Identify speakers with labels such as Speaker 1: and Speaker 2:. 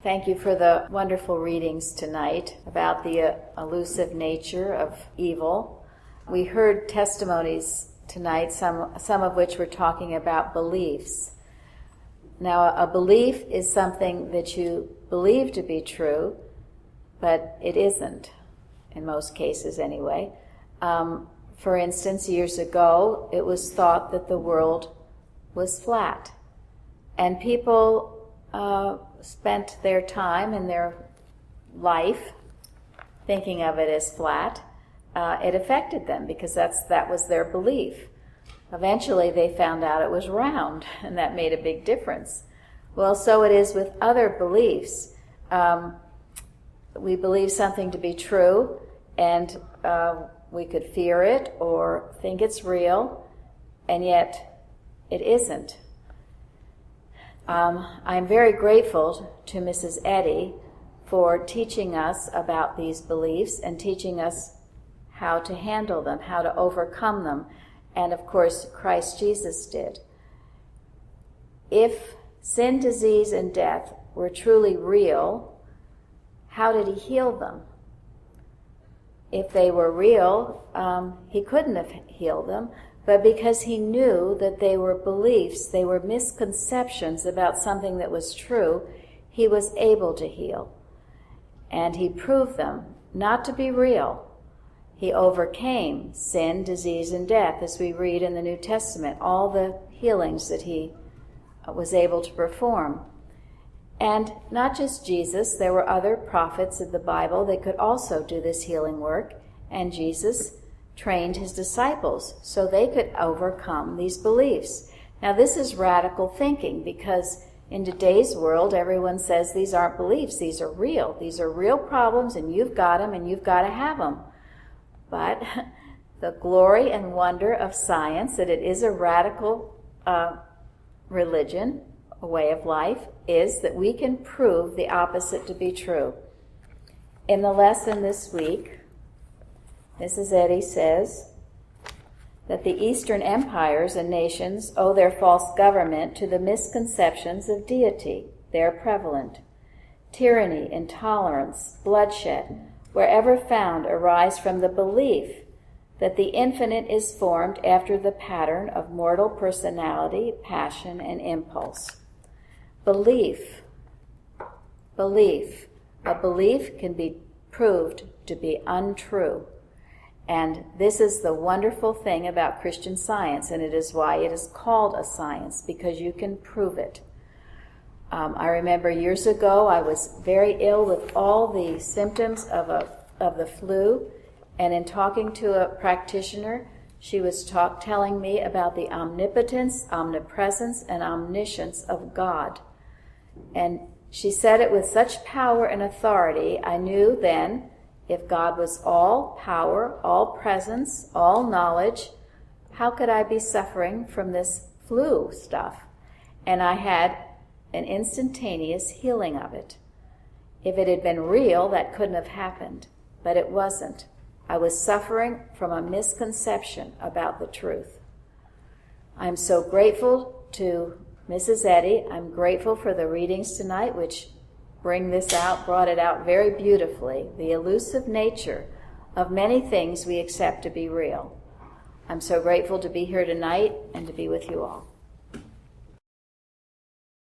Speaker 1: Thank you for the wonderful readings tonight about the elusive nature of evil. We heard testimonies tonight, some of which were talking about beliefs. Now, a belief is something that you believe to be true, but it isn't, in most cases anyway. For instance, years ago, it was thought that the world was flat, and people spent their time in their life thinking of it as flat. It affected them because that was their belief. Eventually they found out it was round, and that made a big difference. Well, so it is with other beliefs. We believe something to be true, and we could fear it or think it's real, and yet it isn't. I'm very grateful to Mrs. Eddy for teaching us about these beliefs and teaching us how to handle them, how to overcome them. And of course, Christ Jesus did. If sin, disease, and death were truly real, how did he heal them? If they were real, he couldn't have healed them. But because he knew that they were beliefs, they were misconceptions about something that was true, he was able to heal. And he proved them not to be real. He overcame sin, disease, and death, as we read in the New Testament, all the healings that he was able to perform. And not just Jesus, there were other prophets of the Bible that could also do this healing work, and Jesus trained his disciples so they could overcome these beliefs. Now, this is radical thinking, because in today's world, everyone says these aren't beliefs, these are real. These are real problems, and you've got them, and you've got to have them. But the glory and wonder of science, that it is a radical religion, a way of life, is that we can prove the opposite to be true. In the lesson this week, Mrs. Eddy says that the Eastern empires and nations owe their false government to the misconceptions of deity. They are prevalent. Tyranny, intolerance, bloodshed, wherever found, arise from the belief that the infinite is formed after the pattern of mortal personality, passion, and impulse. Belief. A belief can be proved to be untrue. And this is the wonderful thing about Christian Science, and it is why it is called a science, because you can prove it. I remember years ago I was very ill with all the symptoms of the flu, and in talking to a practitioner, she was telling me about the omnipotence, omnipresence, and omniscience of God. And she said it with such power and authority, I knew then, if God was all power, all presence, all knowledge, how could I be suffering from this flu stuff? And I had an instantaneous healing of it. If it had been real, that couldn't have happened, but it wasn't. I was suffering from a misconception about the truth. I'm so grateful to Mrs. Eddy. I'm grateful for the readings tonight, which brought it out very beautifully, the elusive nature of many things we accept to be real. I'm so grateful to be here tonight and to be with you all.